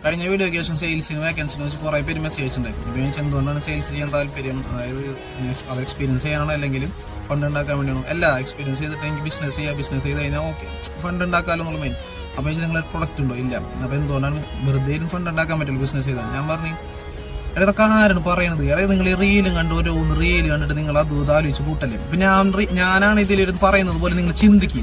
കഴിഞ്ഞ വീഡിയോയ്ക്ക് ശേഷം സെയിൽസിന് വേക്കൻസിനെ വെച്ച് കുറേ പേര് മെസ്സേജ് ഉണ്ടായിരുന്നു. എന്തുകൊണ്ടാണ് സെയിൽസ് ചെയ്യാൻ താല്പര്യം, അതായത് അത് എക്സ്പീരിയൻസ് ചെയ്യാനോ അല്ലെങ്കിൽ ഫണ്ട് ഉണ്ടാക്കാൻ വേണ്ടിയാണോ? എല്ലാ എക്സ്പീരിയൻസ് ചെയ്തിട്ട് എനിക്ക് ബിസിനസ് ചെയ്ത് കഴിഞ്ഞാൽ ഓക്കെ ഫണ്ട് ഉണ്ടാക്കാമല്ലോ എന്നുള്ള മെയിൻ. അപ്പോൾ നിങ്ങൾ പ്രൊഡക്റ്റ് ഉണ്ടോ? ഇല്ല. അപ്പോൾ എന്തുകൊണ്ടാണ് വെറുതെ ഫണ്ട് ഉണ്ടാക്കാൻ പറ്റുള്ളൂ ബിസിനസ് ചെയ്താൽ? ഞാൻ പറഞ്ഞു ഇതൊക്കെ ആരാണ് പറയണത്? അതായത് നിങ്ങൾ ഈ റീലും കണ്ട് ഒരു റീല് കണ്ടിട്ട് നിങ്ങൾ അത് ആലോചിച്ച് കൂട്ടല്ലേ. ഇപ്പൊ ഞാനാണ് ഇതിലിരുന്ന് പറയുന്നത് പോലെ നിങ്ങൾ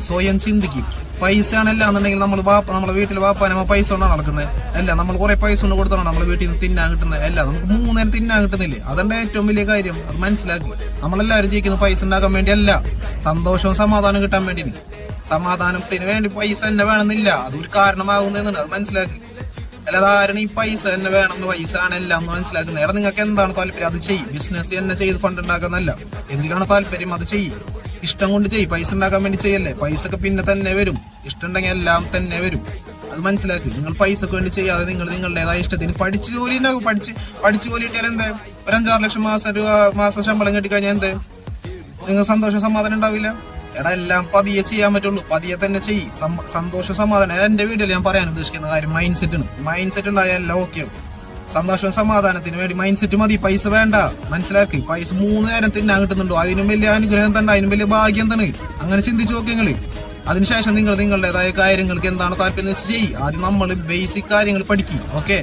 സ്വയം ചിന്തിക്കും. പൈസ ആണെല്ലാം എന്നുണ്ടെങ്കിൽ നമ്മളെ വീട്ടിൽ വാപ്പാനമ്മ പൈസ കൊണ്ടാണ് നടക്കുന്നത്. അല്ല, നമ്മൾ കുറെ പൈസ കൊണ്ട് കൊടുത്താണ് നമ്മളെ വീട്ടിൽ നിന്ന് തിന്നാൻ കിട്ടുന്നത്. അല്ല, നമുക്ക് 3 നേരം തിന്നാൻ കിട്ടുന്നില്ലേ? അതെന്റെ ഏറ്റവും വലിയ കാര്യം. അത് മനസ്സിലാക്കി. നമ്മളെല്ലാവരും ജയിക്കുന്നത് പൈസ ഉണ്ടാക്കാൻ വേണ്ടിയല്ല, സന്തോഷവും സമാധാനം കിട്ടാൻ വേണ്ടി. സമാധാനത്തിന് വേണ്ടി പൈസ തന്നെ വേണമെന്നില്ല, അതൊരു കാരണമാകുന്നതെന്നാണ്. അത് മനസ്സിലാക്കി. അല്ലാതെ ആരാണ് ഈ പൈസ തന്നെ വേണം, പൈസ ആണ് എല്ലാം എന്ന് മനസ്സിലാക്കുന്നത്? എടാ, നിങ്ങൾക്ക് എന്താണ് താല്പര്യം അത് ചെയ്യും. ബിസിനസ് തന്നെ ചെയ്ത് ഫണ്ട് ഉണ്ടാക്കുന്നല്ല. എന്തിനാണ് താല്പര്യം അത് ചെയ്യും. ഇഷ്ടം കൊണ്ട് ചെയ്യും. പൈസ ഉണ്ടാക്കാൻ വേണ്ടി ചെയ്യല്ലേ. പൈസ ഒക്കെ പിന്നെ തന്നെ വരും. ഇഷ്ടമുണ്ടെങ്കിൽ എല്ലാം തന്നെ വരും. അത് മനസ്സിലാക്കി. നിങ്ങൾ പൈസക്ക് വേണ്ടി ചെയ്യാതെ നിങ്ങളുടേതായ ഇഷ്ടത്തിന് പഠിച്ച് ജോലി ഉണ്ടാകും. പഠിച്ച് ജോലി കിട്ടിയാൽ എന്താ? ഒരു 5-6 ലക്ഷം മാസം ശമ്പളം കിട്ടിക്കഴിഞ്ഞാൽ എന്താ? നിങ്ങൾ സന്തോഷം സമാധാനം ഉണ്ടാവില്ല. എടാ, എല്ലാം പതിയെ ചെയ്യാൻ പറ്റുള്ളൂ. പതിയെ തന്നെ ചെയ്യും. സന്തോഷം സമാധാനം. എന്റെ വീഡിയോയിൽ ഞാൻ പറയാൻ ഉദ്ദേശിക്കുന്ന കാര്യം മൈൻഡ് സെറ്റ് ഉണ്ടായാൽ എല്ലാം ഓക്കെ. സന്തോഷവും സമാധാനത്തിന് വേണ്ടി മൈൻഡ് സെറ്റ് മതി. പൈസ വേണ്ട. മനസ്സിലാക്കി. പൈസ 3 നേരം തിന്നാൻ കിട്ടുന്നുണ്ടോ? അതിനും വലിയ അനുഗ്രഹം തന്നെ, അതിനും വലിയ ഭാഗ്യം തന്നെ. അങ്ങനെ ചിന്തിച്ചു നോക്കി നിങ്ങൾ. അതിനുശേഷം നിങ്ങളുടേതായ കാര്യങ്ങൾക്ക് എന്താണ് താല്പര്യം വെച്ച് ചെയ്യും. ആദ്യം നമ്മൾ ബേസിക് കാര്യങ്ങൾ പഠിക്കും. ഓക്കെ.